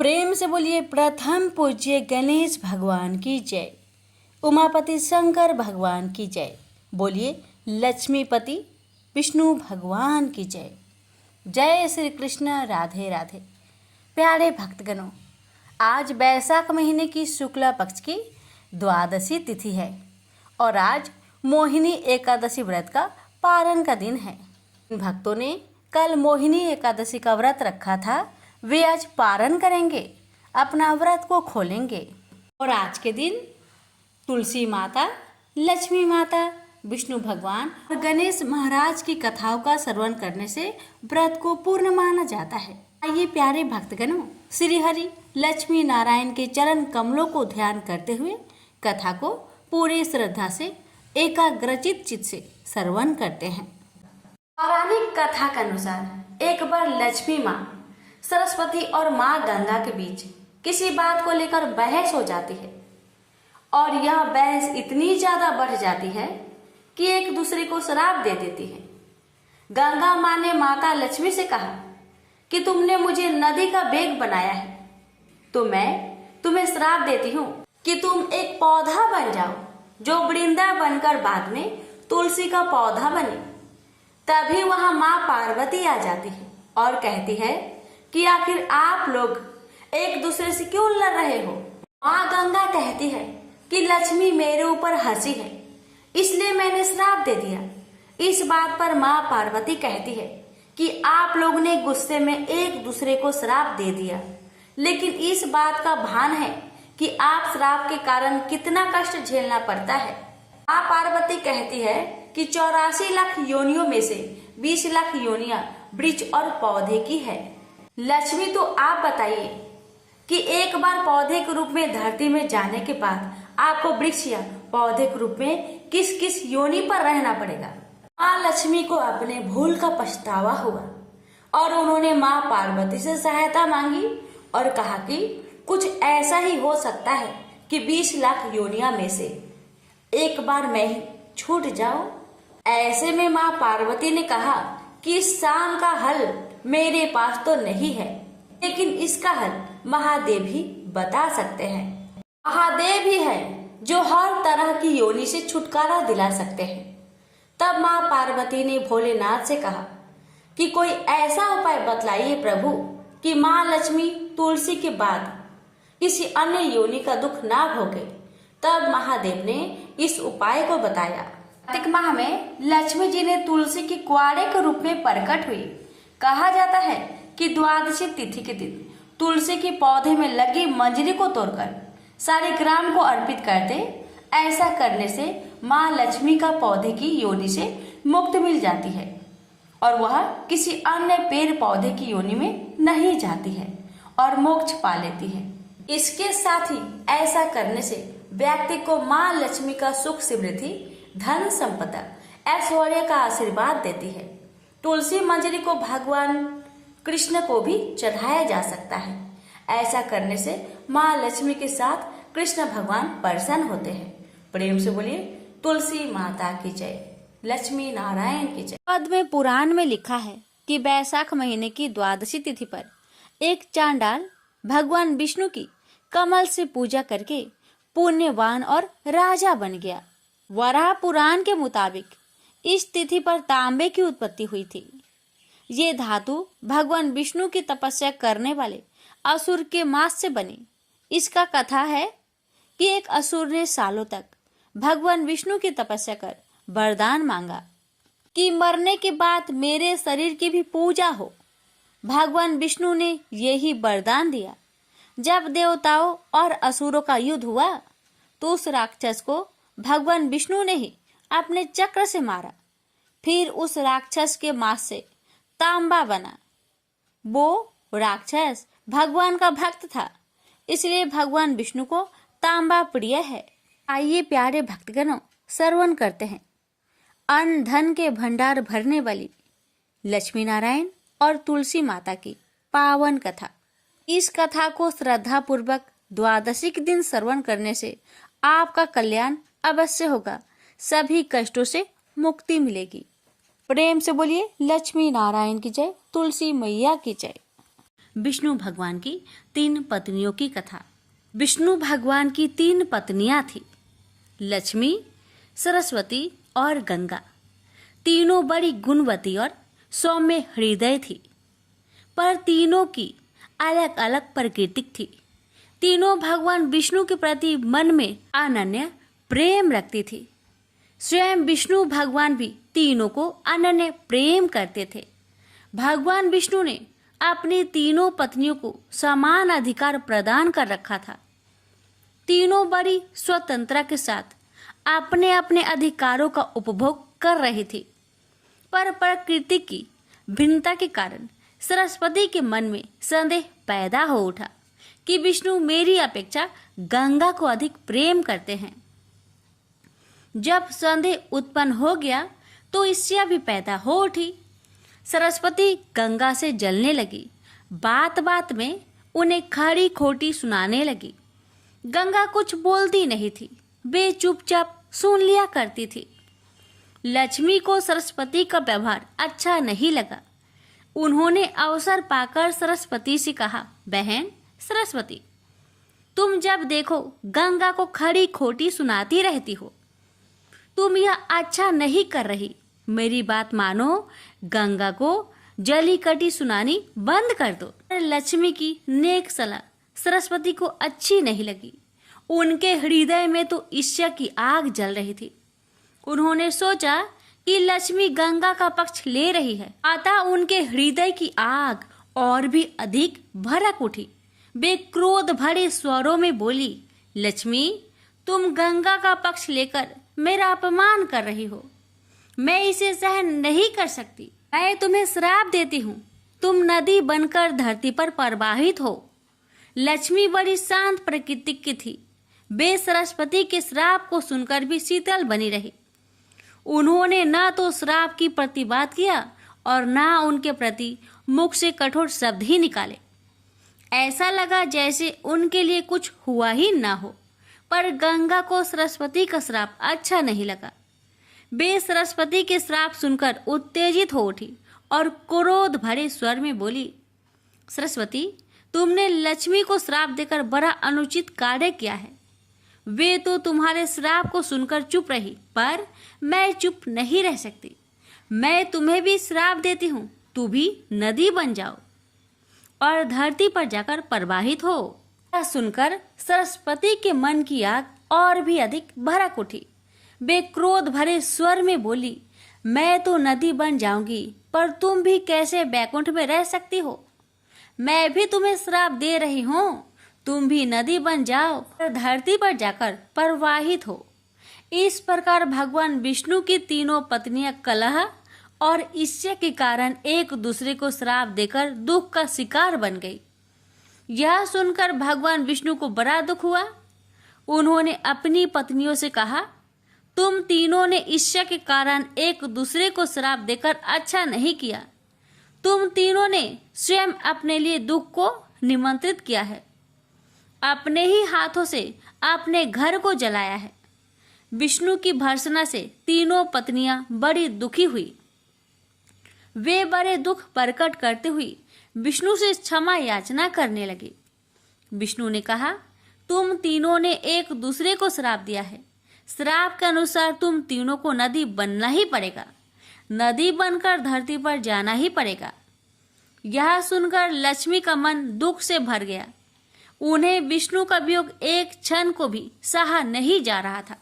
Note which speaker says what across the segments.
Speaker 1: प्रेम से बोलिए प्रथम पूज्य गणेश भगवान की जय, उमापति शंकर भगवान की जय, बोलिए लक्ष्मीपति विष्णु भगवान की जय। जय श्री कृष्ण, राधे राधे। प्यारे भक्तगणों, आज वैशाख महीने की शुक्ला पक्ष की द्वादशी तिथि है और आज मोहिनी एकादशी व्रत का पारण का दिन है। भक्तों ने कल मोहिनी एकादशी का व्रत रखा था, वे आज पारण करेंगे, अपना व्रत को खोलेंगे और आज के दिन तुलसी माता, लक्ष्मी माता, विष्णु भगवान और गणेश महाराज की कथाओं का श्रवण करने से व्रत को पूर्ण माना जाता है। आइए प्यारे भक्तगणों, श्री हरि लक्ष्मी नारायण के चरण कमलों को ध्यान करते हुए कथा को पूरी श्रद्धा से एकाग्रचित चित्त से श्रवण करते हैं। पौराणिक कथा के अनुसार एक बार लक्ष्मी माँ, सरस्वती और माँ गंगा के बीच किसी बात को लेकर बहस हो जाती है और यह बहस इतनी ज्यादा बढ़ जाती है कि एक दूसरे को श्राप दे देती है। गंगा माँ ने माता लक्ष्मी से कहा कि तुमने मुझे नदी का बेग बनाया है, तो मैं तुम्हें श्राप देती हूँ कि तुम एक पौधा बन जाओ जो वृंदा बनकर बाद में तुलसी का पौधा बने। तभी वहां माँ पार्वती आ जाती है और कहती है कि आखिर आप लोग एक दूसरे से क्यों लड़ रहे हो। माँ गंगा कहती है कि लक्ष्मी मेरे ऊपर हंसी है, इसलिए मैंने श्राप दे दिया। इस बात पर माँ पार्वती कहती है कि आप लोग ने गुस्से में एक दूसरे को श्राप दे दिया, लेकिन इस बात का भान है कि आप श्राप के कारण कितना कष्ट झेलना पड़ता है। माँ पार्वती कहती है कि 84 लाख योनियों में से 20 लाख योनियां वृक्ष और पौधे की है। लक्ष्मी, तो आप बताइए कि एक बार पौधे के रूप में धरती में जाने के बाद आपको वृक्ष या पौधे के रूप में किस किस योनि पर रहना पड़ेगा। माँ लक्ष्मी को अपने भूल का पछतावा हुआ और उन्होंने माँ पार्वती से सहायता मांगी और कहा कि कुछ ऐसा ही हो सकता है कि 20 लाख योनिया में से एक बार मैं ही छूट जाऊं। ऐसे में माँ पार्वती ने कहा कि इस शाम का हल मेरे पास तो नहीं है, लेकिन इसका हल महादेव ही बता सकते हैं। महादेव ही है जो हर तरह की योनि से छुटकारा दिला सकते हैं। तब माँ पार्वती ने भोलेनाथ से कहा कि कोई ऐसा उपाय बतलाइए प्रभु कि माँ लक्ष्मी तुलसी के बाद किसी अन्य योनि का दुख ना भोगे। तब महादेव ने इस उपाय को बताया। कार्तिक माह में लक्ष्मी जी ने तुलसी के कुआरे के रूप में प्रकट हुई। कहा जाता है कि द्वादशी तिथि के दिन तुलसी के पौधे में लगी मंजरी को तोड़कर सारे ग्राम को अर्पित कर दे। ऐसा करने से माँ लक्ष्मी का पौधे की योनि से मुक्ति मिल जाती है और वह किसी अन्य पेड़ पौधे की योनि में नहीं जाती है और मोक्ष पा लेती है। इसके साथ ही ऐसा करने से व्यक्ति को माँ लक्ष्मी का सुख, समृद्धि, धन संपदा, ऐश्वर्य का आशीर्वाद देती है। तुलसी मंजरी को भगवान कृष्ण को भी चढ़ाया जा सकता है। ऐसा करने से माँ लक्ष्मी के साथ कृष्ण भगवान प्रसन्न होते हैं। प्रेम से बोलिए तुलसी माता की जय, लक्ष्मी नारायण की जय। पद्म पुराण में लिखा है कि वैशाख महीने की द्वादशी तिथि पर एक चांडाल भगवान विष्णु की कमल से पूजा करके पुण्यवान और राजा बन गया। वराह पुराण के मुताबिक इस तिथि पर तांबे की उत्पत्ति हुई थी। ये धातु भगवान विष्णु की तपस्या करने वाले असुर के मांस से बनी। इसका कथा है कि एक असुर ने सालों तक भगवान विष्णु की तपस्या कर वरदान मांगा कि मरने के बाद मेरे शरीर की भी पूजा हो। भगवान विष्णु ने यही वरदान दिया। जब देवताओं और असुरों का युद्ध हुआ तो उस राक्षस को भगवान विष्णु ने ही अपने चक्र से मारा। फिर उस राक्षस के मांस से तांबा बना। वो राक्षस भगवान का भक्त था, इसलिए भगवान विष्णु को तांबा प्रिय है। आइए प्यारे भक्तगणों, श्रवण करते हैं अन्न धन के भंडार भरने वाली लक्ष्मी नारायण और तुलसी माता की पावन कथा। इस कथा को श्रद्धा पूर्वक द्वादशी के दिन श्रवण करने से आपका कल्याण अवश्य होगा, सभी कष्टों से मुक्ति मिलेगी। प्रेम से बोलिए लक्ष्मी नारायण की जय, तुलसी मैया की जय। विष्णु भगवान की 3 पत्नियों की कथा। विष्णु भगवान की 3 पत्नियां थी, लक्ष्मी, सरस्वती और गंगा। तीनों बड़ी गुणवती और सौम्य हृदय थी, पर तीनों की अलग अलग प्रकृति थी। तीनों भगवान विष्णु के प्रति मन में अनन्य प्रेम रखती थी। स्वयं विष्णु भगवान भी तीनों को अनन्य प्रेम करते थे। भगवान विष्णु ने अपनी तीनों पत्नियों को समान अधिकार प्रदान कर रखा था। तीनों बड़ी स्वतंत्रता के साथ अपने अपने अधिकारों का उपभोग कर रही थी, पर प्रकृति की भिन्नता के कारण सरस्वती के मन में संदेह पैदा हो उठा कि विष्णु मेरी अपेक्षा गंगा को अधिक प्रेम करते हैं। जब संदेह उत्पन्न हो गया तो ईर्ष्या भी पैदा हो उठी। सरस्वती गंगा से जलने लगी। बात बात में उन्हें खरी खोटी सुनाने लगी। गंगा कुछ बोलती नहीं थी, वे चुपचाप सुन लिया करती थी। लक्ष्मी को सरस्वती का व्यवहार अच्छा नहीं लगा। उन्होंने अवसर पाकर सरस्वती से कहा, बहन सरस्वती, तुम जब देखो गंगा को खरी खोटी सुनाती रहती हो। तुम यह अच्छा नहीं कर रही। मेरी बात मानो, गंगा को जली कटी सुनानी बंद कर दो। लक्ष्मी की नेक सलाह सरस्वती को अच्छी नहीं लगी। उनके हृदय में तो ईर्ष्या की आग जल रही थी। उन्होंने सोचा कि लक्ष्मी गंगा का पक्ष ले रही है, अतः उनके हृदय की आग और भी अधिक भड़क उठी। वे क्रोध भरे स्वरों में बोली, लक्ष्मी, तुम गंगा का पक्ष लेकर मेरा अपमान कर रही हो। मैं इसे सहन नहीं कर सकती। मैं तुम्हें श्राप देती हूँ, तुम नदी बनकर धरती पर प्रवाहित हो। लक्ष्मी बड़ी शांत प्रकृति की थी। वे सरस्वती के श्राप को सुनकर भी शीतल बनी रही। उन्होंने न तो श्राप की प्रतिवाद किया और न उनके प्रति मुख से कठोर शब्द ही निकाले। ऐसा लगा जैसे उनके लिए कुछ हुआ ही ना हो। पर गंगा को सरस्वती का श्राप अच्छा नहीं लगा। वे सरस्वती के श्राप सुनकर उत्तेजित हो उठी और क्रोध भरे स्वर में बोली, सरस्वती, तुमने लक्ष्मी को श्राप देकर बड़ा अनुचित कार्य किया है। वे तो तुम्हारे श्राप को सुनकर चुप रही, पर मैं चुप नहीं रह सकती। मैं तुम्हें भी श्राप देती हूँ, तू भी नदी बन जाओ और धरती पर जाकर प्रवाहित हो। यह सुनकर सरस्वती के मन की आग और भी अधिक भड़क उठी। वे क्रोध भरे स्वर में बोली, मैं तो नदी बन जाऊंगी, पर तुम भी कैसे बैकुंठ में रह सकती हो? मैं भी तुम्हें श्राप दे रही हूँ, तुम भी नदी बन जाओ और धरती पर जाकर प्रवाहित हो। इस प्रकार भगवान विष्णु की तीनों पत्नियां कलह और ईर्ष्या के कारण एक दूसरे को श्राप देकर दुख का शिकार बन गई। यह सुनकर भगवान विष्णु को बड़ा दुख हुआ। उन्होंने अपनी पत्नियों से कहा, तुम तीनों ने ईर्ष्या के कारण एक दूसरे को श्राप देकर अच्छा नहीं किया। तुम तीनों ने स्वयं अपने लिए दुख को निमंत्रित किया है। अपने ही हाथों से अपने घर को जलाया है। विष्णु की भर्त्सना से तीनों पत्नियां बड़ी दुखी हुई। वे बड़े दुख प्रकट करते हुए विष्णु से क्षमा याचना करने लगे। विष्णु ने कहा, तुम तीनों ने एक दूसरे को श्राप दिया है। श्राप के अनुसार तुम तीनों को नदी बनना ही पड़ेगा। नदी बनकर धरती पर जाना ही पड़ेगा। यह सुनकर लक्ष्मी का मन दुख से भर गया। उन्हें विष्णु का वियोग एक क्षण को भी सहा नहीं जा रहा था।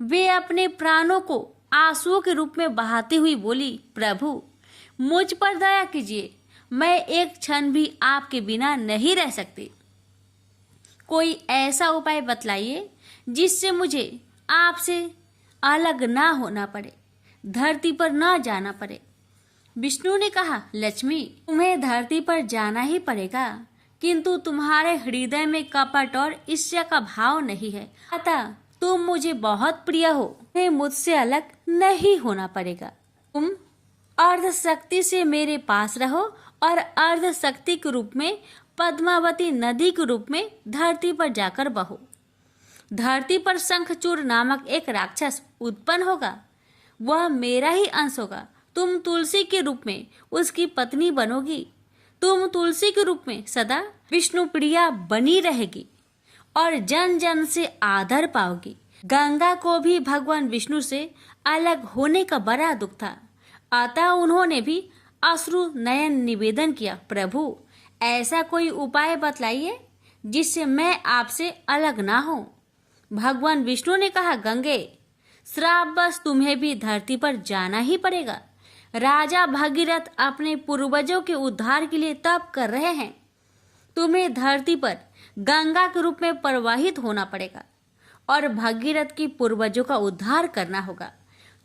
Speaker 1: वे अपने प्राणों को आंसुओं के रूप में बहाती हुई बोली, प्रभु, मुझ पर दया कीजिए। मैं एक क्षण भी आपके बिना नहीं रह सकती। कोई ऐसा उपाय बतलाइए जिससे मुझे आपसे अलग ना होना पड़े, धरती पर ना जाना पड़े। विष्णु ने कहा, लक्ष्मी, तुम्हें धरती पर जाना ही पड़ेगा, किंतु तुम्हारे हृदय में कपट और ईर्ष्या का भाव नहीं है, अतः तुम मुझे बहुत प्रिय हो। तुम्हें मुझसे अलग नहीं होना पड़ेगा। तुम अर्ध शक्ति से मेरे पास रहो और अर्ध शक्ति के रूप में पद्मावती नदी के रूप में धरती पर जाकर बहो। धरती पर शंखचूड़ नामक एक राक्षस उत्पन्न होगा। वह मेरा ही अंश होगा। तुम तुलसी के रूप में उसकी पत्नी बनोगी। तुम तुलसी के रूप में सदा विष्णु प्रिया बनी रहेगी और जन जन से आदर पाओगी। गंगा को भी भगवान विष्णु से अलग होने का बड़ा दुख था, अतः उन्होंने भी अश्रु नयन निवेदन किया, प्रभु ऐसा कोई उपाय बतलाइए जिससे मैं आपसे अलग ना हो। भगवान विष्णु ने कहा, गंगे श्राप बस तुम्हें भी धरती पर जाना ही पड़ेगा। राजा भगीरथ अपने पूर्वजों के उद्धार के लिए तप कर रहे हैं। तुम्हें धरती पर गंगा के रूप में प्रवाहित होना पड़ेगा और भगीरथ की पूर्वजों का उद्धार करना होगा।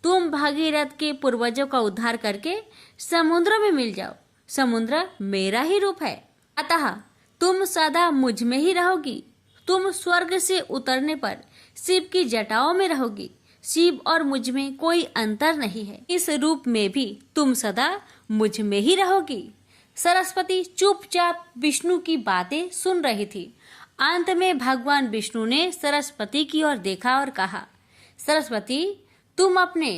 Speaker 1: तुम भगीरथ के पूर्वजों का उद्धार करके समुद्र में मिल जाओ। समुद्र मेरा ही रूप है, अतः तुम सदा मुझ में ही रहोगी। तुम स्वर्ग से उतरने पर शिव की जटाओं में रहोगी। शिव और मुझ में कोई अंतर नहीं है। इस रूप में भी तुम सदा मुझ में ही रहोगी। सरस्वती चुपचाप विष्णु की बातें सुन रही थी। अंत में भगवान विष्णु ने सरस्वती की ओर देखा और कहा, सरस्वती तुम अपने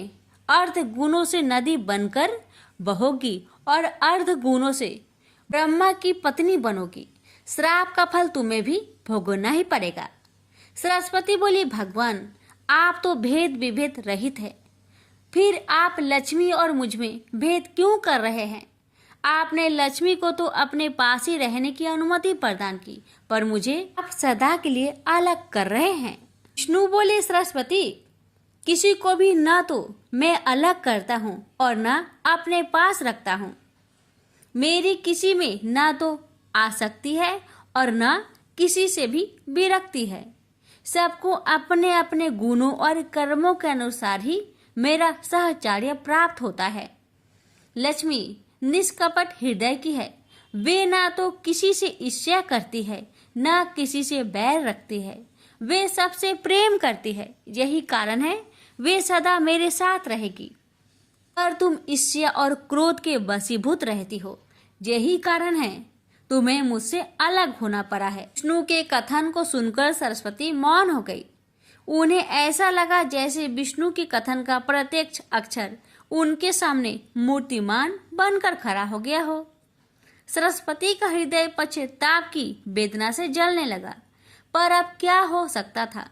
Speaker 1: अर्ध गुणों से नदी बनकर बहोगी और अर्ध गुणों से ब्रह्मा की पत्नी बनोगी। श्राप का फल तुम्हें भी भोगना ही पड़ेगा। सरस्वती बोली, भगवान आप तो भेद विभेद रहित है, फिर आप लक्ष्मी और मुझ में भेद क्यों कर रहे हैं? आपने लक्ष्मी को तो अपने पास ही रहने की अनुमति प्रदान की, पर मुझे आप सदा के लिए अलग कर रहे हैं। विष्णु बोले, सरस्वती किसी को भी न तो मैं अलग करता हूँ और न अपने पास रखता हूँ। मेरी किसी में न तो आसक्ति है और न किसी से भी विरक्ति है। सबको अपने अपने गुणों और कर्मों के अनुसार ही मेरा सहचर्य प्राप्त होता है। लक्ष्मी निष्कपट हृदय की है। वे ना तो किसी से ईर्ष्या करती है, न किसी से बैर रखती है। वे सबसे प्रेम करती है, यही कारण है वे सदा मेरे साथ रहेगी। पर तुम ईर्ष्या और क्रोध के वशीभूत रहती हो, यही कारण है तुम्हें मुझसे अलग होना पड़ा है। विष्णु के कथन को सुनकर सरस्वती मौन हो गई। उन्हें ऐसा लगा जैसे विष्णु के कथन का प्रत्येक अक्षर उनके सामने मूर्तिमान बनकर खड़ा हो गया हो। सरस्वती का हृदय पश्चाताप की वेदना से जलने लगा, पर अब क्या हो सकता था?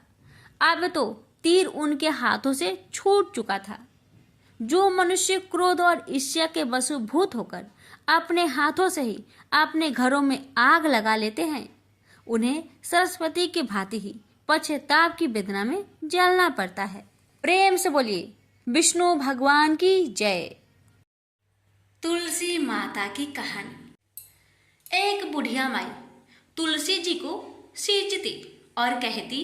Speaker 1: अब तो तीर उनके हाथों से छूट चुका था। जो मनुष्य क्रोध और ईर्ष्या के वशीभूत होकर अपने हाथों से ही अपने घरों में आग लगा लेते हैं, उन्हें सरस्वती की भांति ही पश्चाताप की वेदना में जलना पड़ता है। प्रेम से बोलिए, विष्णु भगवान की जय। तुलसी माता की कहानी। एक बुढ़िया माई तुलसी जी को सींचती और कहती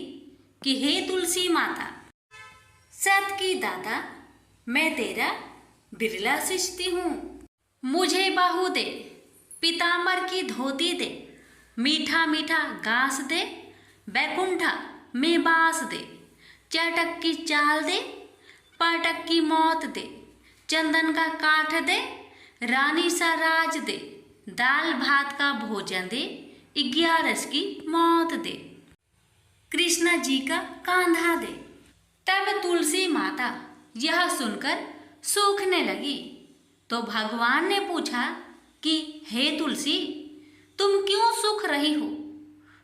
Speaker 1: कि हे तुलसी माता, सत की दाता, मैं तेरा बिरला सींचती हूँ। मुझे बाहु दे, पीतांबर की धोती दे, मीठा मीठा घास दे, बैकुंठा में बास दे, चटक की चाल दे, पाटक की मौत दे, चंदन का काठ दे, रानी सा राज दे, दाल भात का भोजन दे, 11 की मौत दे, कृष्णा जी का कांधा दे। तब तुलसी माता यह सुनकर सूखने लगी, तो भगवान ने पूछा कि हे तुलसी, तुम क्यों सूख रही हो?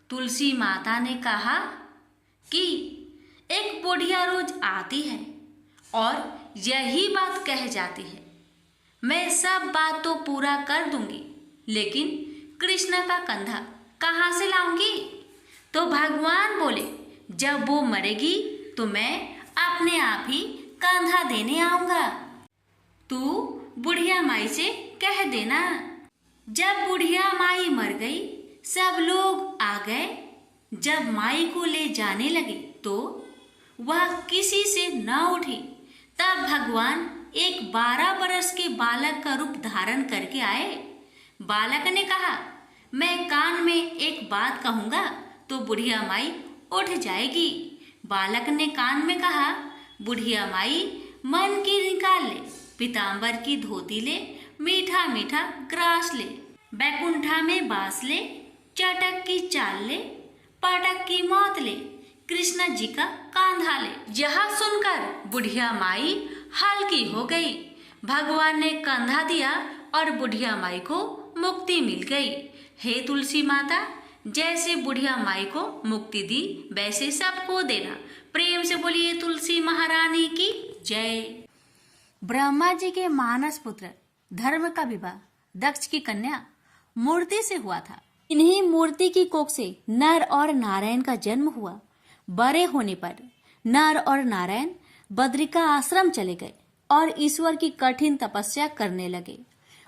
Speaker 1: तुलसी माता ने कहा कि एक बुढ़िया रोज आती है और यही बात कह जाती है, मैं सब बात तो पूरा कर दूंगी, लेकिन कृष्ण का कंधा कहाँ से लाऊंगी? तो भगवान बोले, जब वो मरेगी तो मैं अपने आप ही कंधा देने आऊंगा। तू बुढ़िया माई से कह देना। जब बुढ़िया माई मर गई, सब लोग आ गए। जब माई को ले जाने लगे तो वह किसी से न उठी। तब भगवान एक 12 बरस के बालक का रूप धारण करके आए। बालक ने कहा, मैं कान में एक बात कहूँगा तो बुढ़िया माई उठ जाएगी। बालक ने कान में कहा, बुढ़िया माई मन की निकाल ले, पीतांबर की धोती ले, मीठा मीठा ग्रास ले, बैकुंठा में बास ले, चटक की चाल ले, पाटक की मौत ले, कृष्ण जी का कांधा ले। यह सुनकर बुढ़िया माई हल्की हो गई। भगवान ने कंधा दिया और बुढ़िया माई को मुक्ति मिल गई। हे तुलसी माता, जैसे बुढ़िया माई को मुक्ति दी वैसे सबको देना। प्रेम से बोलिए तुलसी महारानी की जय। ब्रह्मा जी के मानस पुत्र धर्म का विवाह दक्ष की कन्या मूर्ति से हुआ था। इन्हीं मूर्ति की कोख से नर और नारायण का जन्म हुआ। बड़े होने पर नर और नारायण बद्रिका आश्रम चले गए और ईश्वर की कठिन तपस्या करने लगे।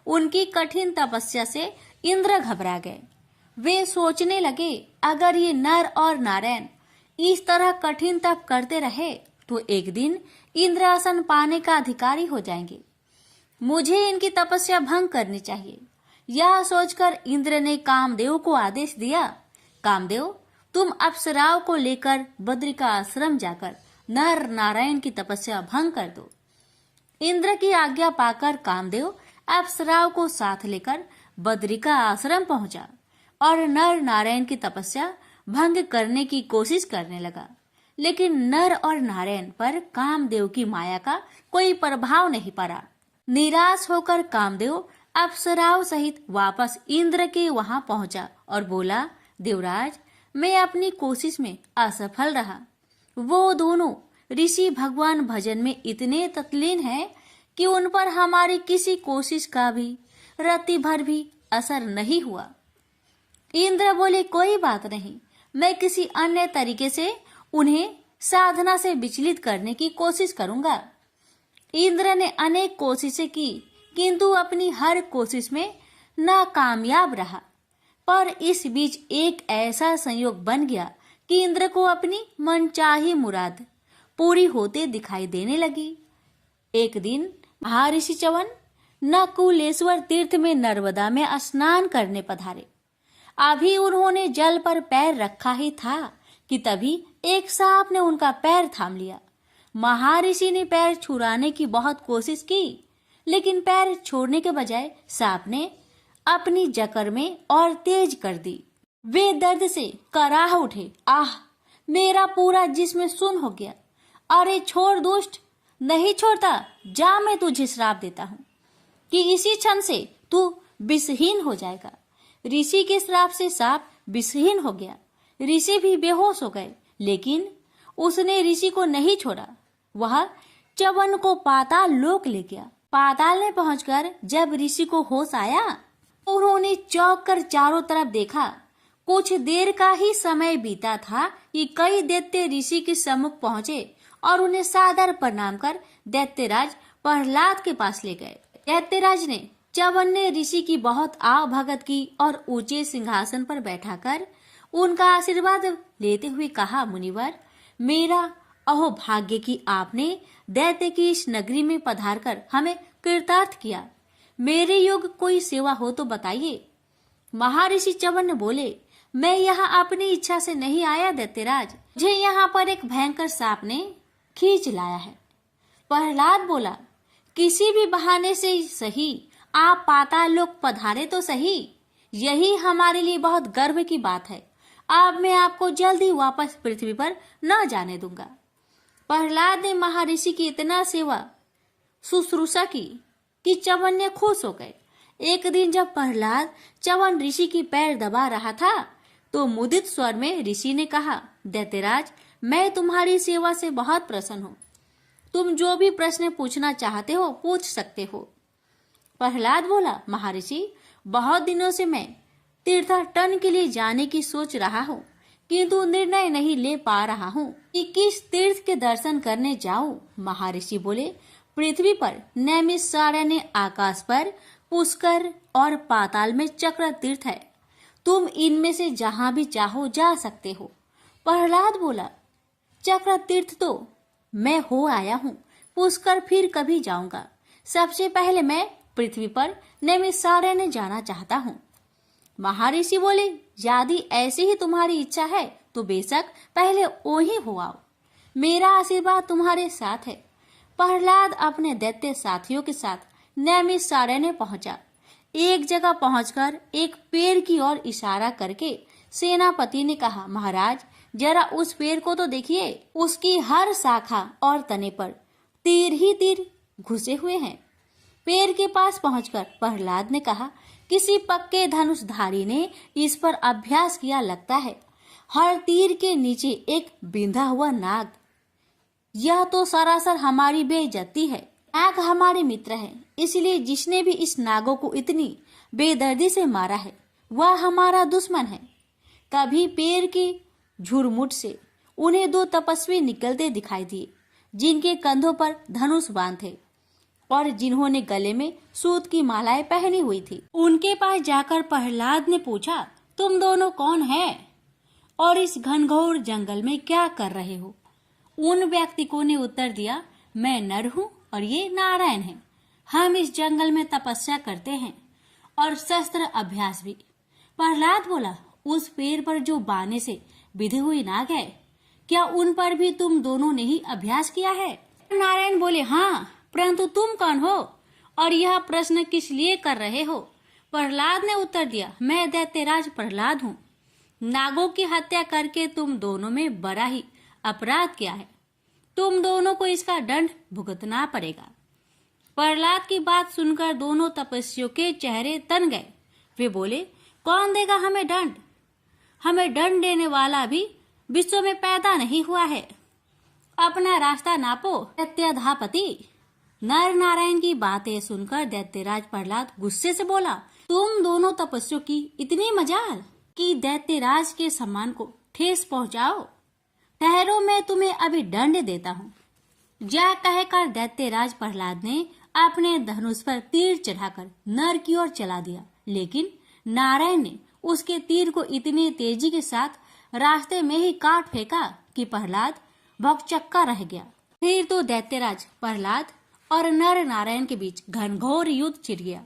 Speaker 1: उनकी कठिन तपस्या से इंद्र घबरा गए। वे सोचने लगे, अगर ये नर और नारायण इस तरह कठिन तप करते रहे तो एक दिन इंद्रासन पाने का अधिकारी हो जाएंगे। मुझे इनकी तपस्या भंग करनी चाहिए। यह सोचकर इंद्र ने कामदेव को आदेश दिया, कामदेव, तुम अप्सराओं को लेकर बद्रिका आश्रम जाकर नर नारायण की तपस्या भंग कर दो। इंद्र की आज्ञा पाकर कामदेव अप्सराओं को साथ लेकर बद्रिका आश्रम पहुंचा और नर नारायण की तपस्या भंग करने की कोशिश करने लगा। लेकिन नर और नारायण पर कामदेव की माया का कोई प्रभाव नहीं पड़ा। निराश होकर कामदेव अप्सराओं सहित वापस इंद्र के वहां पहुंचा और बोला, देवराज, मैं अपनी कोशिश में असफल रहा। वो दोनों ऋषि भगवान भजन में इतने तल्लीन हैं कि उन पर हमारी किसी कोशिश का भी रत्ती भर भी असर नहीं हुआ। इंद्र बोले, कोई बात नहीं, मैं किसी अन्य तरीके से उन्हें साधना से विचलित करने की कोशिश करूंगा। इंद्र ने अनेक कोशिशें की, किंतु अपनी हर कोशिश में नाकामयाब रहा। पर इस बीच एक ऐसा संयोग बन गया कि इंद्र को अपनी मनचाही मुराद पूरी होते दिखाई देने लगी। एक दिन महर्षि च्यवन नकुलेश्वर तीर्थ में नर्मदा में स्नान करने पधारे। अभी उन्होंने जल पर पैर रखा ही था कि तभी एक सांप ने उनका पैर थाम लिया। महर्षि ने पैर छुड़ाने की बहुत कोशिश की, लेकिन पैर छोड़ने के बजाय सांप ने अपनी जकड़ में और तेज कर दी। वे दर्द से कराह उठे। आह, मेरा पूरा जिस्म सुन्न हो गया। अरे छोड़ दुष्ट, नहीं छोड़ता, जा, मैं तुझे श्राप देता हूँ कि इसी क्षण से तू विषहीन हो जाएगा। ऋषि के श्राप से सांप विषहीन हो गया। ऋषि भी बेहोश हो गए, लेकिन उसने ऋषि को नहीं छोड़ा। वह च्यवन को पाताल लोक ले गया। पाताल में पहुंचकर जब ऋषि को होश आया, उन्होंने चौंक कर चारों तरफ देखा। कुछ देर का ही समय बीता था कि कई दैत्य ऋषि के सम्मुख पहुंचे और उन्हें सादर प्रणाम कर दैत्यराज प्रहलाद के पास ले गए। दैत्यराज ने च्यवन ने ऋषि की बहुत आव भगत की और ऊंचे सिंहासन पर बैठाकर उनका आशीर्वाद लेते हुए कहा, मुनिवर, मेरा अहो भाग्य कि आपने दैत्य की इस नगरी में पधारकर हमें कृतार्थ किया। मेरे योग्य कोई सेवा हो तो बताइए। महर्षि च्यवन बोले, मैं यहाँ अपनी इच्छा से नहीं आया दैत्यराज, मुझे यहाँ पर एक भयंकर सांप ने खींच लाया है। प्रहलाद बोला, किसी भी बहाने से सही आप पाताल लोक पधारे तो सही, यही हमारे लिए बहुत गर्व की बात है। अब मैं आपको जल्दी वापस पृथ्वी पर न जाने दूंगा। प्रहलाद ने महर्षि की इतना सेवा शुश्रूषा की कि च्यवन ने खुश हो गए। एक दिन जब प्रहलाद च्यवन ऋषि की पैर दबा रहा था तो मुदित स्वर में ऋषि ने कहा, दैत्यराज, मैं तुम्हारी सेवा से बहुत प्रसन्न हूँ। तुम जो भी प्रश्न पूछना चाहते हो पूछ सकते हो। प्रहलाद बोला, महर्षि, बहुत दिनों से मैं तीर्थाटन के लिए जाने की सोच रहा हूँ, किंतु निर्णय नहीं ले पा रहा हूँ कि किस तीर्थ के दर्शन करने जाऊं। महर्षि बोले, पृथ्वी पर नैमिषारण्य, आकाश पर पुष्कर और पाताल में चक्र तीर्थ है। तुम इनमें से जहां भी चाहो जा सकते हो। प्रहलाद बोला, चक्र तीर्थ तो मैं हो आया हूँ, पुष्कर फिर कभी जाऊंगा। सबसे पहले मैं पृथ्वी पर नैमिषारण्य जाना चाहता हूँ। महर्षि बोले, यदि ऐसी ही तुम्हारी इच्छा है तो बेशक पहले वो ही हो आओ, मेरा आशीर्वाद तुम्हारे साथ है। प्रहलाद अपने दैत्य साथियों के साथ नैमिषारण्य पहुंचा। एक जगह पहुंचकर एक पेड़ की ओर इशारा करके सेनापति ने कहा, महाराज, जरा उस पेड़ को तो देखिए। उसकी हर शाखा और तने पर तीर ही तीर घुसे हुए हैं। पेड़ के पास पहुंचकर प्रहलाद ने कहा, किसी पक्के धनुषधारी ने इस पर अभ्यास किया लगता है। हर तीर के नीचे एक बिंधा हुआ नाग। यह तो सरासर हमारी बेइज्जती है। नाग हमारे मित्र है, इसलिए जिसने भी इस नागों को इतनी बेदर्दी से मारा है वह हमारा दुश्मन है। तभी पेड़ की झुरमुट से उन्हें दो तपस्वी निकलते दिखाई दिए, जिनके कंधों पर धनुष बाण थे और जिन्होंने गले में सूत की मालाएं पहनी हुई थी। उनके पास जाकर प्रहलाद ने पूछा, तुम दोनों कौन हैं और इस घनघोर जंगल में क्या कर रहे हो? उन व्यक्तिकों ने उत्तर दिया, मैं नर हूँ और ये नारायण हैं। हम इस जंगल में तपस्या करते हैं और शस्त्र अभ्यास भी। प्रहलाद बोला, उस पेड़ पर जो बाने से बिधे हुए नाग है, क्या उन पर भी तुम दोनों ने ही अभ्यास किया है? नारायण बोले, हाँ, परंतु तुम कौन हो और यह प्रश्न किस लिए कर रहे हो? प्रहलाद ने उत्तर दिया, मैं दैत्यराज प्रहलाद हूँ। नागों की हत्या करके तुम दोनों में बड़ा ही अपराध किया है। तुम दोनों को इसका दंड भुगतना पड़ेगा। प्रहलाद की बात सुनकर दोनों तपस्वियों के चेहरे तन गए। वे बोले, कौन देगा हमें दंड? हमें दंड देने वाला भी विश्व में पैदा नहीं हुआ है। अपना रास्ता नापो दैत्याधापति। नर नारायण की बातें सुनकर दैत्यराज प्रहलाद गुस्से से बोला, तुम दोनों तपस्वियों की इतनी मजाल कि दैत्यराज के सम्मान को ठेस पहुंचाओ। ठहरो, मैं तुम्हें अभी दंड देता हूँ। यह कहकर दैत्यराज प्रहलाद ने अपने धनुष पर तीर चढ़ाकर नर की ओर चला दिया, लेकिन नारायण ने उसके तीर को इतनी तेजी के साथ रास्ते में ही काट फेंका कि प्रहलाद भौंकचक्का रह गया। फिर तो दैत्यराज प्रहलाद और नर नारायण के बीच घनघोर युद्ध छिड़ गया।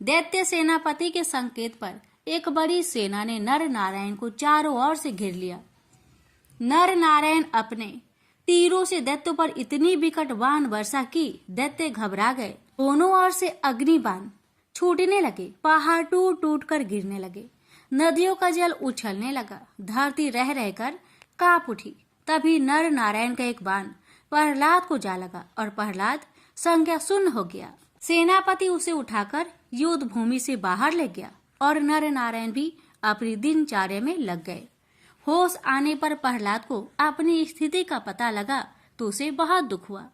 Speaker 1: दैत्य सेनापति के संकेत पर एक बड़ी सेना ने नर नारायण को चारों ओर से घेर लिया। नर नारायण अपने तीरों से दैत्यों पर इतनी विकट बाण वर्षा की, दैत्य घबरा गए। दोनों ओर से अग्नि बाण छूटने लगे, पहाड़ टूट टूट कर गिरने लगे, नदियों का जल उछलने लगा, धरती रह रहकर कांप उठी। तभी नर नारायण का एक बाण प्रहलाद को जा लगा और प्रहलाद संज्ञा शून्य हो गया। सेनापति उसे उठाकर युद्ध भूमि से बाहर ले गया और नर नारायण भी अपनी दिनचर्या में लग गए। होश आने पर प्रहलाद को अपनी स्थिति का पता लगा तो उसे बहुत दुख हुआ।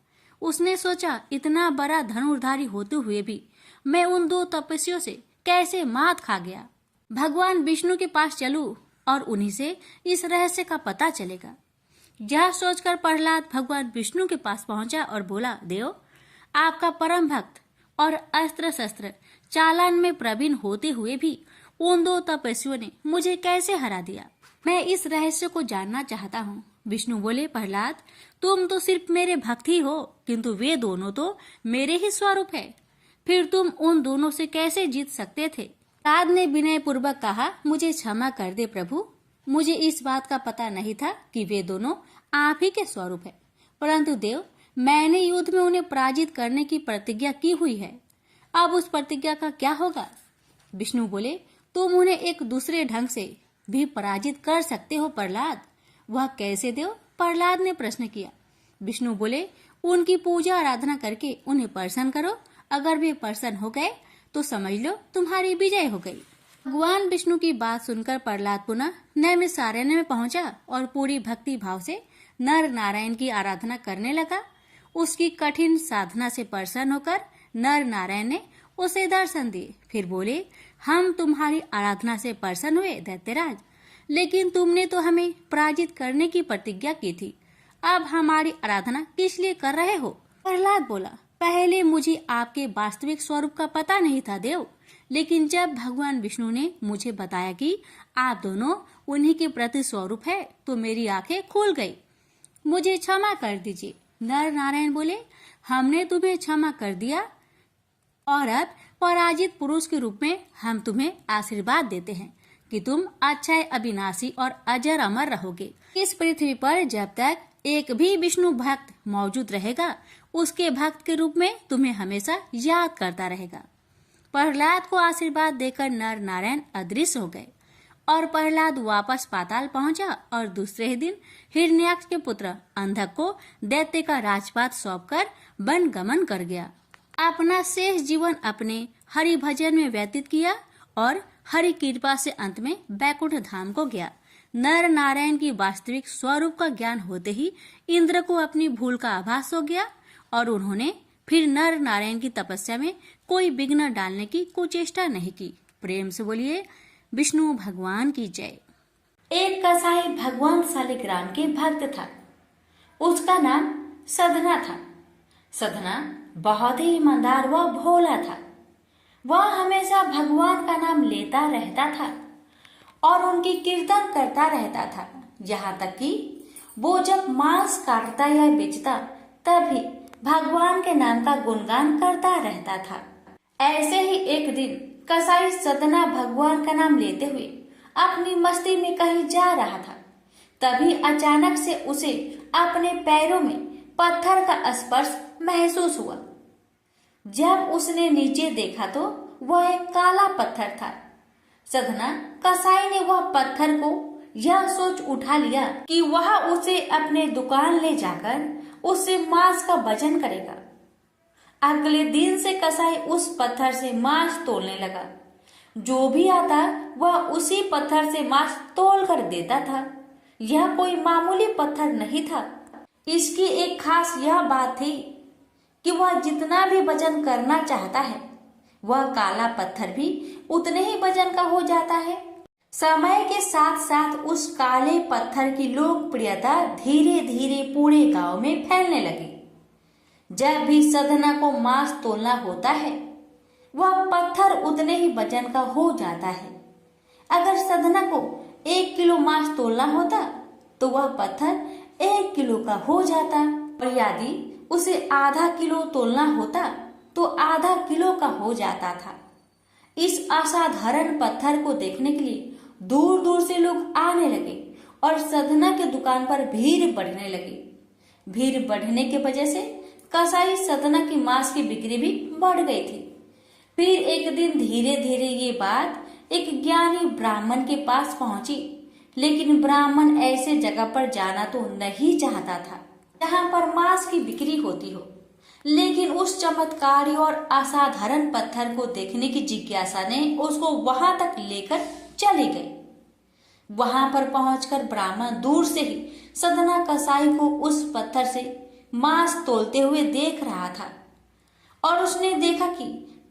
Speaker 1: उसने सोचा, इतना बड़ा धनुर्धारी होते हुए भी मैं उन दो तपस्वियों से कैसे मात खा गया। भगवान विष्णु के पास चलूं और उन्हीं से इस रहस्य का पता चलेगा। यह सोचकर प्रहलाद भगवान विष्णु के पास पहुंचा और बोला, देव, आपका परम भक्त और अस्त्र शस्त्र चालन में प्रवीण होते हुए भी उन दो तपस्वियों ने मुझे कैसे हरा दिया? मैं इस रहस्य को जानना चाहता हूँ। विष्णु बोले, प्रहलाद, तुम तो सिर्फ मेरे भक्त ही हो, किंतु वे दोनों तो मेरे ही स्वरूप है। फिर तुम उन दोनों से कैसे जीत सकते थे? प्रहलाद ने विनय पूर्वक कहा, मुझे क्षमा कर दे प्रभु, मुझे इस बात का पता नहीं था कि वे दोनों आप ही के स्वरूप है। परंतु देव, मैंने युद्ध में उन्हें पराजित करने की प्रतिज्ञा की हुई है। अब उस प्रतिज्ञा का क्या होगा? विष्णु बोले, तुम उन्हें एक दूसरे ढंग से भी पराजित कर सकते हो प्रहलाद। वह कैसे देव? प्रहलाद ने प्रश्न किया। विष्णु बोले, उनकी पूजा आराधना करके उन्हें प्रसन्न करो। अगर वे प्रसन्न हो गए तो समझ लो तुम्हारी विजय हो गई। भगवान विष्णु की बात सुनकर प्रहलाद पुनः नैमिषारण्य में पहुंचा और पूरी भक्ति भाव से नर नारायण की आराधना करने लगा। उसकी कठिन साधना से प्रसन्न होकर नर नारायण ने उसे दर्शन दिए। फिर बोले, हम तुम्हारी आराधना से प्रसन्न हुए दैत्यराज, लेकिन तुमने तो हमें पराजित करने की प्रतिज्ञा की थी। अब हमारी आराधना किस लिए कर रहे हो? प्रहलाद बोला, पहले मुझे आपके वास्तविक स्वरूप का पता नहीं था देव, लेकिन जब भगवान विष्णु ने मुझे बताया कि आप दोनों उन्हीं के प्रति स्वरूप है तो मेरी आंखें खुल गई। मुझे क्षमा कर दीजिए। नर नारायण बोले, हमने तुम्हें क्षमा कर दिया और अब पराजित पुरुष के रूप में हम तुम्हें आशीर्वाद देते हैं कि तुम अक्षय, अविनाशी और अजर अमर रहोगे। इस पृथ्वी पर जब तक एक भी विष्णु भक्त मौजूद रहेगा, उसके भक्त के रूप में तुम्हें हमेशा याद करता रहेगा। प्रहलाद को आशीर्वाद देकर नर नारायण अदृश्य हो गए और प्रहलाद वापस पाताल पहुंचा और दूसरे ही दिन हिरण्याक्ष के पुत्र अंधक को दैत्य का राजपाट सौंपकर वन गमन कर गया। अपना शेष जीवन अपने हरि भजन में व्यतीत किया और हरि कृपा से अंत में बैकुंठ धाम को गया। नर नारायण की वास्तविक स्वरूप का ज्ञान होते ही इंद्र को अपनी भूल का आभास हो गया और उन्होंने फिर नर नारायण की तपस्या में कोई विघ्न डालने की कुचेष्टा नहीं की। प्रेम से बोलिए विष्णु भगवान की जय। एक कसाई भगवान शालिग्राम के भक्त था। उसका नाम सधना था। सधना बहुत ही ईमानदार व भोला था। वह हमेशा भगवान का नाम लेता रहता था और उनकी कीर्तन करता रहता था। यहाँ तक कि वो जब मांस काटता या बेचता तब भी भगवान के नाम का गुणगान करता रहता था। ऐसे ही एक दिन कसाई सधना भगवान का नाम लेते हुए अपनी मस्ती में कहीं जा रहा था। तभी अचानक से उसे अपने पैरों में पत्थर का स्पर्श महसूस हुआ। जब उसने नीचे देखा तो वह एक काला पत्थर था। सधना कसाई ने वह पत्थर को यह सोच उठा लिया कि वह उसे अपने दुकान ले जाकर उससे मांस का वजन करेगा। अगले दिन से कसाई उस पत्थर से मांस तोलने लगा। जो भी आता वह उसी पत्थर से मांस तोल कर देता था। यह कोई मामूली पत्थर नहीं था। इसकी एक खास यह बात थी कि वह जितना भी वजन करना चाहता है वह काला पत्थर भी उतने ही वजन का हो जाता है। समय के साथ साथ उस काले पत्थर की लोकप्रियता धीरे धीरे पूरे गांव में फैलने लगी। जब भी सधना को मांस तोलना होता है वह पत्थर उतने ही वजन का हो जाता है। अगर सधना को 1 किलो मांस तोलना होता तो वह पत्थर 1 किलो का हो जाता और यदि उसे आधा किलो तोलना होता तो आधा किलो का हो जाता था। इस असाधारण पत्थर को देखने के लिए दूर दूर से लोग आने लगे और सधना के दुकान पर भीड़ बढ़ने लगी। भीड़ बढ़ने की वजह से कसाई सधना की मांस की बिक्री भी बढ़ गई थी। फिर एक दिन धीरे धीरे ये बात एक ज्ञानी ब्राह्मण के पास पहुंची। लेकिन ब्राह्मण ऐसे जगह पर जाना तो नहीं चाहता था जहां पर मांस की बिक्री होती हो। लेकिन उस चमत्कारी और असाधारण पत्थर को देखने की जिज्ञासा ने उसको वहां तक लेकर चली गई। वहां पर पहुंचकर ब्राह्मण दूर से ही सधना कसाई को उस पत्थर से मांस तोलते हुए देख रहा था और उसने देखा कि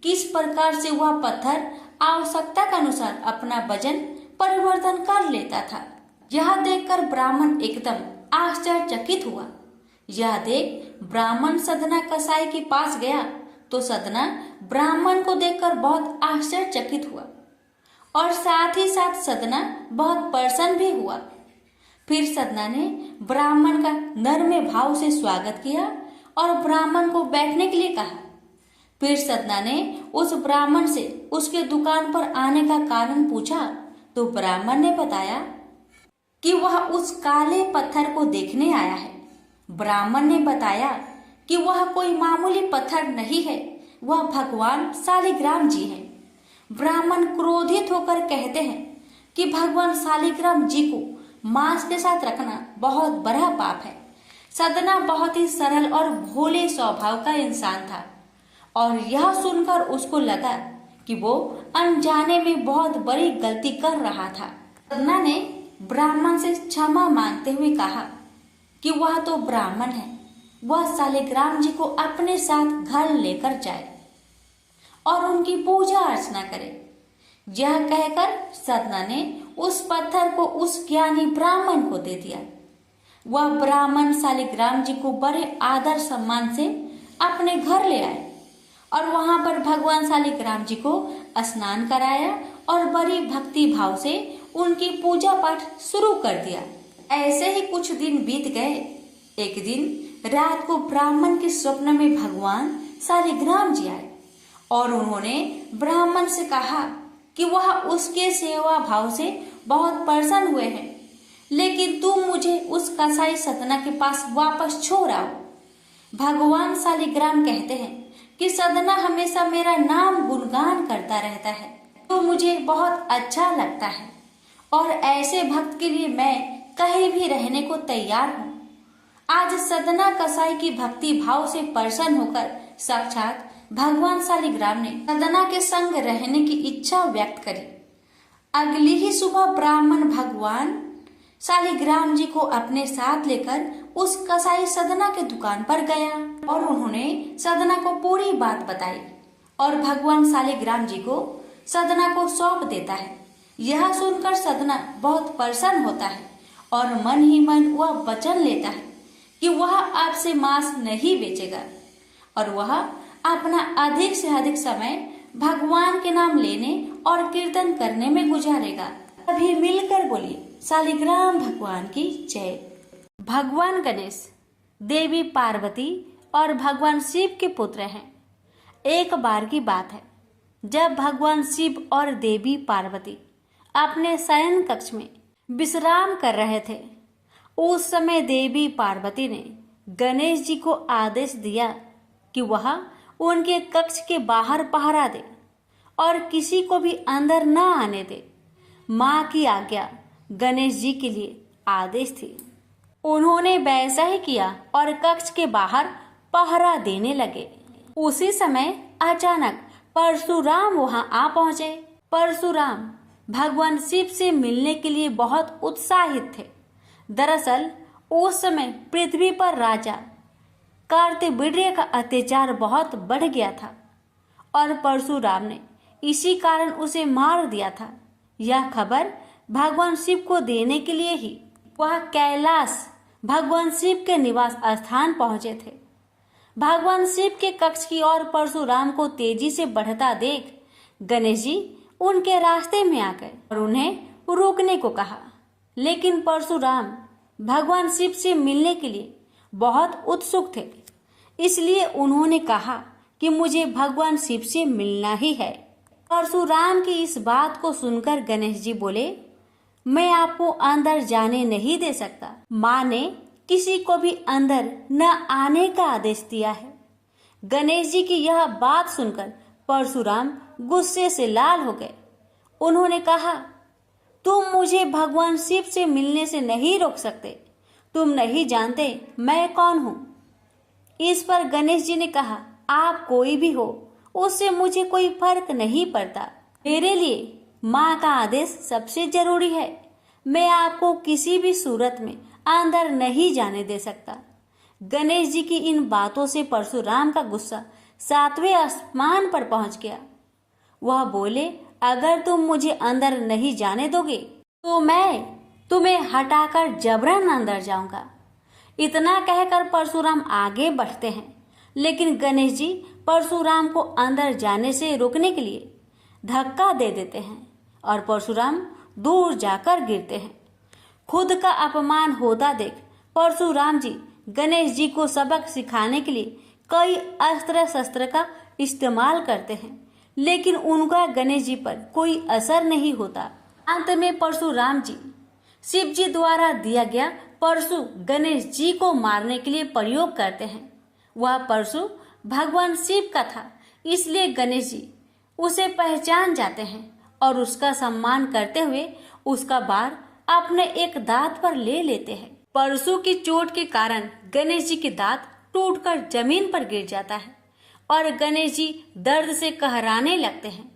Speaker 1: किस प्रकार से वह पत्थर आवश्यकता के अनुसार अपना वजन परिवर्तन कर लेता था। यह देखकर ब्राह्मण एकदम आश्चर्यचकित हुआ। यह देख ब्राह्मण सधना कसाई के पास गया तो सधना ब्राह्मण को देखकर बहुत आश्चर्यचकित हुआ और साथ ही साथ सधना बहुत प्रसन्न भी हुआ। फिर सधना ने ब्राह्मण का नम्र भाव से स्वागत किया और ब्राह्मण को बैठने के लिए कहा। फिर सधना ने उस ब्राह्मण से उसके दुकान पर आने का कारण पूछा तो ब्राह्मण ने बताया कि वह उस काले पत्थर को देखने आया है। ब्राह्मण ने बताया कि वह कोई मामूली पत्थर नहीं है, वह भगवान शालिग्राम जी हैं। ब्राह्मण क्रोधित होकर कहते हैं कि भगवान शालिग्राम जी को मांस के साथ रखना बहुत बड़ा पाप है। सधना बहुत ही सरल और भोले स्वभाव का इंसान था और यह सुनकर उसको लगा कि वो अनजाने में बहुत बड़ी गलती कर रहा था। सधना ने ब्राह्मण से क्षमा मांगते हुए कहा कि वह तो ब्राह्मण है, वह शालिग्राम जी को अपने साथ घर लेकर जाए और उनकी पूजा अर्चना करे। यह कहकर सधना ने उस पत्थर को उस ज्ञानी ब्राह्मण को दे दिया। वह ब्राह्मण शालिग्राम जी को बड़े आदर सम्मान से अपने घर ले आए और वहां पर भगवान शालिग्राम जी को स्नान कराया और बड़ी भक्ति भाव से उनकी पूजा पाठ शुरू कर दिया। ऐसे ही कुछ दिन बीत गए। एक दिन रात को ब्राह्मण के स्वप्न में भगवान शालिग्राम जी आए और उन्होंने ब्राह्मण से कहा कि वह उसके सेवा भाव से बहुत प्रसन्न हुए हैं, लेकिन तुम मुझे उस कसाई सधना के पास वापस छोड़ आओ। भगवान शालिग्राम कहते हैं कि सधना हमेशा मेरा नाम गुणगान करता रहता है, तो मुझे बहुत अच्छा लगता है और ऐसे भक्त के लिए मैं कहीं भी रहने को तैयार हूँ। आज सधना कसाई की भक्ति भाव से प्रसन्न होकर साक्षात भगवान शालिग्राम ने सदना के संग रहने की इच्छा व्यक्त करी। अगली ही सुबह ब्राह्मण भगवान शालिग्राम जी को अपने साथ लेकर उस कसाई सदना के दुकान पर गया और उन्होंने सदना को पूरी बात बताई और भगवान शालिग्राम जी को सदना को सौंप देता है। यह सुनकर सदना बहुत प्रसन्न होता है और मन ही मन वह वचन लेता है कि वह अब से मांस नहीं बेचेगा और वह अपना अधिक से अधिक समय भगवान के नाम लेने और कीर्तन करने में गुजारेगा। अभी मिलकर बोलिए शालिग्राम भगवान की जय। भगवान गणेश देवी पार्वती और भगवान शिव के पुत्र हैं। एक बार की बात है जब भगवान शिव और देवी पार्वती अपने शयन कक्ष में विश्राम कर रहे थे, उस समय देवी पार्वती ने गणेश जी को आदेश दिया कि वह उनके कक्ष के बाहर पहरा दे और किसी को भी अंदर न आने दे। माँ की आज्ञा गणेश जी के लिए आदेश थी। उन्होंने वैसा ही किया और कक्ष के बाहर पहरा देने लगे। उसी समय अचानक परशुराम वहां आ पहुंचे। परशुराम भगवान शिव से मिलने के लिए बहुत उत्साहित थे। दरअसल उस समय पृथ्वी पर राजा कार्तिवीर्य का अत्याचार बहुत बढ़ गया था और परशुराम ने इसी कारण उसे मार दिया था। यह खबर भगवान शिव को देने के लिए ही वह कैलाश भगवान शिव के निवास स्थान पहुंचे थे। भगवान शिव के कक्ष की ओर परशुराम को तेजी से बढ़ता देख गणेश जी उनके रास्ते में आ गए और उन्हें रोकने को कहा, लेकिन परशुराम भगवान शिव से मिलने के लिए बहुत उत्सुक थे। इसलिए उन्होंने कहा कि मुझे भगवान शिव से मिलना ही है। परशुराम की इस बात को सुनकर गणेश जी बोले, मैं आपको अंदर जाने नहीं दे सकता। माँ ने किसी को भी अंदर न आने का आदेश दिया है। गणेश जी की यह बात सुनकर परशुराम गुस्से से लाल हो गए। उन्होंने कहा, तुम मुझे भगवान शिव से मिलने से नहीं रोक सकते। तुम नहीं जानते मैं कौन हूँ। इस पर गणेश जी ने कहा, आप कोई भी हो उससे मुझे कोई फर्क नहीं पड़ता। मेरे लिए माँ का आदेश सबसे जरूरी है। मैं आपको किसी भी सूरत में अंदर नहीं जाने दे सकता। गणेश जी की इन बातों से परशुराम का गुस्सा 7वें आसमान पर पहुंच गया। वह बोले, अगर तुम मुझे अंदर नहीं जाने दोगे तो मैं तुम्हें हटाकर जबरन अंदर जाऊंगा। इतना कहकर परशुराम आगे बढ़ते हैं, लेकिन गणेश जी परशुराम को अंदर जाने से रोकने के लिए धक्का दे देते हैं और परशुराम दूर जाकर गिरते हैं। खुद का अपमान होता देख परशुराम जी गणेश जी को सबक सिखाने के लिए कई अस्त्र शस्त्र का इस्तेमाल करते हैं, लेकिन उनका गणेश जी पर कोई असर नहीं होता। अंत में परशुराम जी शिव जी द्वारा दिया गया परशु गणेश जी को मारने के लिए प्रयोग करते हैं। वह परशु भगवान शिव का था, इसलिए गणेश जी उसे पहचान जाते हैं और उसका सम्मान करते हुए उसका बार अपने एक दांत पर ले लेते हैं। परशु की चोट के कारण गणेश जी के दांत टूटकर जमीन पर गिर जाता है और गणेश जी दर्द से कहराने लगते हैं।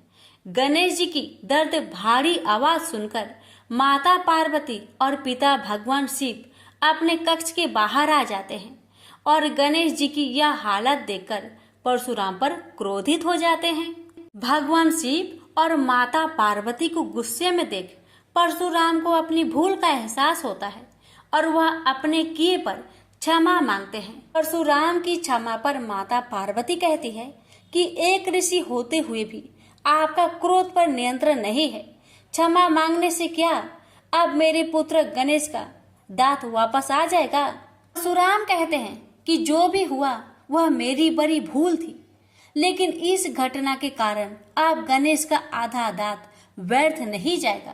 Speaker 1: गणेश जी की दर्द भारी आवाज सुनकर माता पार्वती और पिता भगवान शिव अपने कक्ष के बाहर आ जाते हैं और गणेश जी की यह हालत देखकर परशुराम पर क्रोधित हो जाते हैं। भगवान शिव और माता पार्वती को गुस्से में देख परशुराम को अपनी भूल का एहसास होता है और वह अपने किए पर क्षमा मांगते हैं। परशुराम की क्षमा पर माता पार्वती कहती है कि एक ऋषि होते हुए भी आपका क्रोध पर नियंत्रण नहीं है। क्षमा मांगने से क्या, अब मेरे पुत्र गणेश का दांत वापस आ जाएगा। परशुराम कहते हैं कि जो भी हुआ वह मेरी बड़ी भूल थी, लेकिन इस घटना के कारण अब गणेश का आधा दांत व्यर्थ नहीं जाएगा।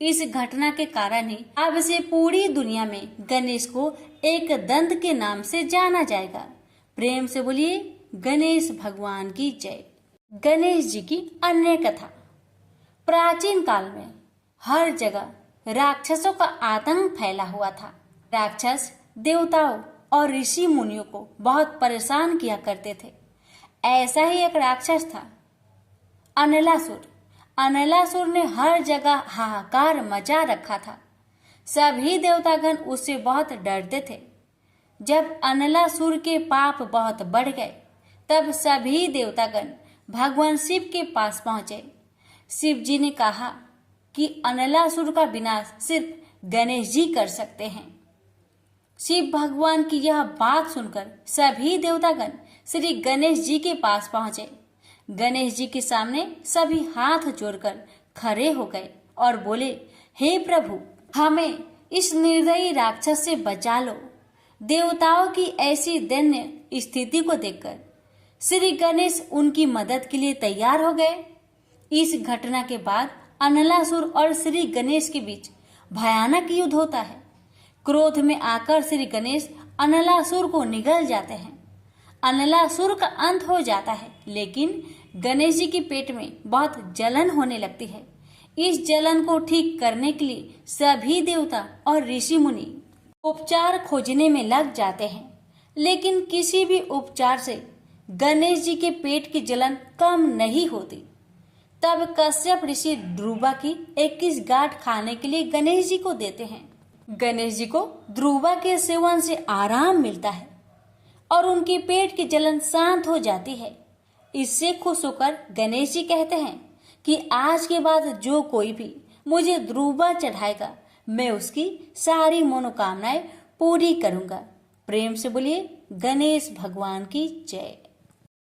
Speaker 1: इस घटना के कारण ही अब से पूरी दुनिया में गणेश को एक दंत के नाम से जाना जाएगा। प्रेम से बोलिए गणेश भगवान की जय। गणेश जी की अन्य कथा। प्राचीन काल में हर जगह राक्षसों का आतंक फैला हुआ था। राक्षस देवताओं और ऋषि मुनियों को बहुत परेशान किया करते थे। ऐसा ही एक राक्षस था, अनलासुर। अनलासुर ने हर जगह हाहाकार मचा रखा था। सभी देवतागण उससे बहुत डरते थे। जब अनलासुर के पाप बहुत बढ़ गए, तब सभी देवतागण भगवान शिव के पास पहुंचे। शिव जी ने कहा कि अनलासुर का विनाश सिर्फ गणेश जी कर सकते हैं। शिव भगवान की यह बात सुनकर सभी देवतागण श्री गणेश जी के पास पहुंचे। गणेश जी के सामने सभी हाथ जोड़कर खड़े हो गए और बोले, हे प्रभु, हमें इस निर्दयी राक्षस से बचा लो। देवताओं की ऐसी दैन्य स्थिति को देखकर श्री गणेश उनकी मदद के लिए तैयार हो गए। इस घटना के बाद अनलासुर और श्री गणेश के बीच भयानक युद्ध होता है। क्रोध में आकर श्री गणेश अनलासुर को निगल जाते हैं। अनलासुर का अंत हो जाता है, लेकिन गणेश जी के पेट में बहुत जलन होने लगती है। इस जलन को ठीक करने के लिए सभी देवता और ऋषि मुनि उपचार खोजने में लग जाते हैं, लेकिन किसी भी उपचार से गणेश जी के पेट की जलन कम नहीं होती। तब कश्यप ऋषि ध्रुवा की 21 गांठ खाने के लिए गणेश जी को देते हैं। गणेश जी को ध्रुवा के सेवन से आराम मिलता है और उनके पेट की जलन शांत हो जाती है। इससे खुश होकर गणेश जी कहते हैं कि आज के बाद जो कोई भी मुझे ध्रुवा चढ़ाएगा, मैं उसकी सारी मनोकामनाएं पूरी करूंगा। प्रेम से बोलिए गणेश भगवान की जय।